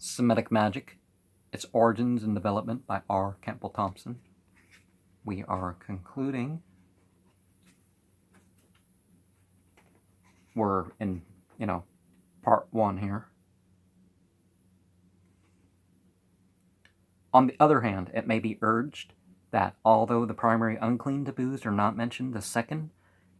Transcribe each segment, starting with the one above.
Semitic Magic, Its Origins and Development by R. Campbell Thompson. We are concluding. We're in, part 1 here. On the other hand, it may be urged that although the primary unclean taboos are not mentioned, the second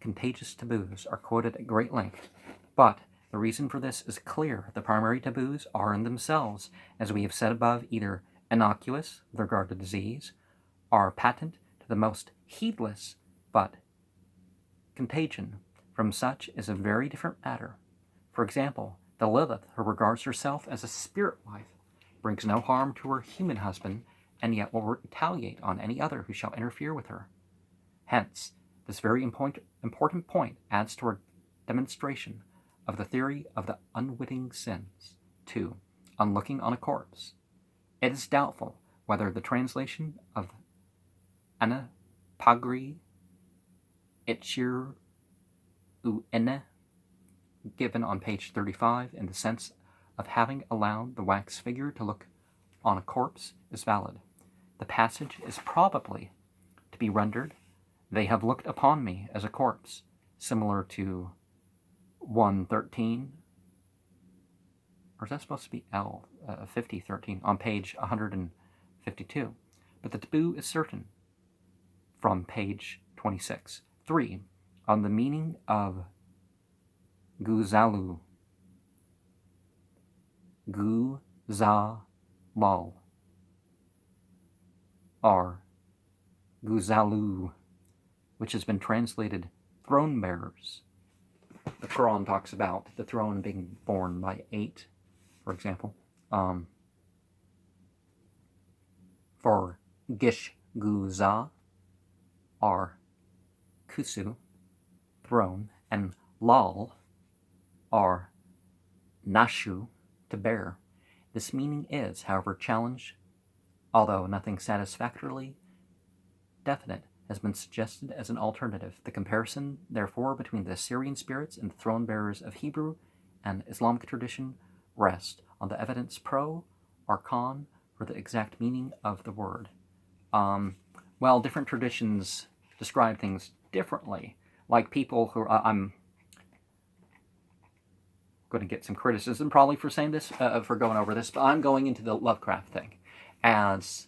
contagious taboos are quoted at great length. But the reason for this is clear. The primary taboos are in themselves, as we have said above, either innocuous with regard to disease, are patent to the most heedless, but contagion from such is a very different matter. For example, the Lilith, who regards herself as a spirit wife, brings no harm to her human husband, and yet will retaliate on any other who shall interfere with her. Hence, this very important point adds to our demonstration of the theory of the unwitting sins. 2. On looking on a corpse. It is doubtful whether the translation of Anapagri Itchir Uene, given on page 35, in the sense of having allowed the wax figure to look on a corpse, is valid. The passage is probably to be rendered, "They have looked upon me as a corpse," similar to 113, or is that supposed to be L, 5013, on page 152. But the taboo is certain, from page 26. 3. On the meaning of Guzalal, or Guzalu, which has been translated throne bearers. The Quran talks about the throne being borne by 8, for example. For Gish Guza, or Kusu, throne, and Lal, or Nashu, to bear. This meaning is, however, challenged, although nothing satisfactorily definite has been suggested as an alternative. The comparison, therefore, between the Assyrian spirits and the throne bearers of Hebrew and Islamic tradition rest on the evidence pro or con for the exact meaning of the word. Well, different traditions describe things differently. Like people who I'm going to get some criticism probably for saying this, for going over this, but I'm going into the Lovecraft thing as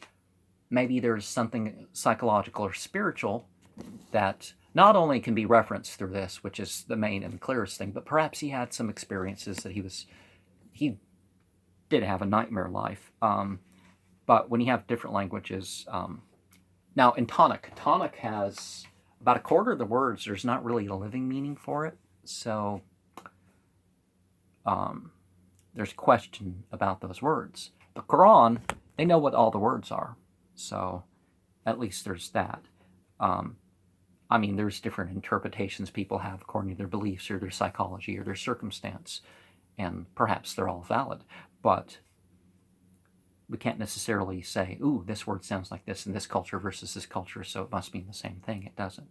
maybe there's something psychological or spiritual that not only can be referenced through this, which is the main and clearest thing, but perhaps he had some experiences that he did have a nightmare life. But when you have different languages, now in Tonic has about a quarter of the words, there's not really a living meaning for it, so there's question about those words. The Quran, they know what all the words are, so at least there's that. There's different interpretations people have according to their beliefs or their psychology or their circumstance, and perhaps they're all valid, but we can't necessarily say, ooh, this word sounds like this in this culture versus this culture, so it must mean the same thing. It doesn't.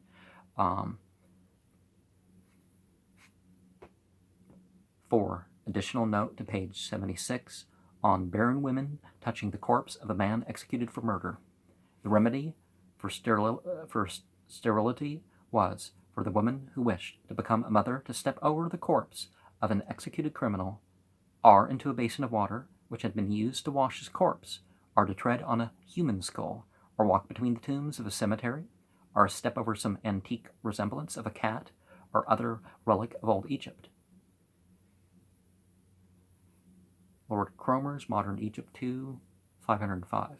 For additional note to page 76 on barren women touching the corpse of a man executed for murder. The remedy for sterility was for the woman who wished to become a mother to step over the corpse of an executed criminal, or into a basin of water which had been used to wash his corpse, or to tread on a human skull, or walk between the tombs of a cemetery, or step over some antique resemblance of a cat or other relic of old Egypt. Lord Cromer's Modern Egypt 2, 505.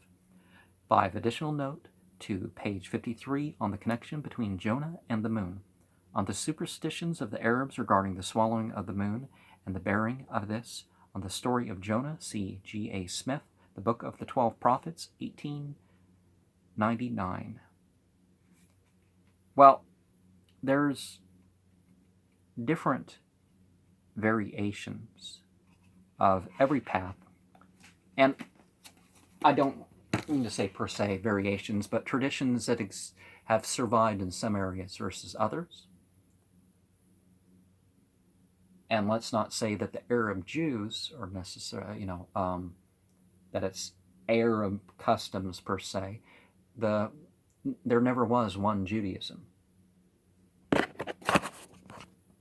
5. Additional note to page 53 on the connection between Jonah and the moon. On the superstitions of the Arabs regarding the swallowing of the moon and the bearing of this. On the story of Jonah, see G.A. Smith, The Book of the 12 Prophets, 1899. Well, there's different variations of every path, and I don't mean to say per se variations, but traditions that have survived in some areas versus others. And let's not say that the Arab Jews are necessarily, that it's Arab customs per se. There never was one Judaism.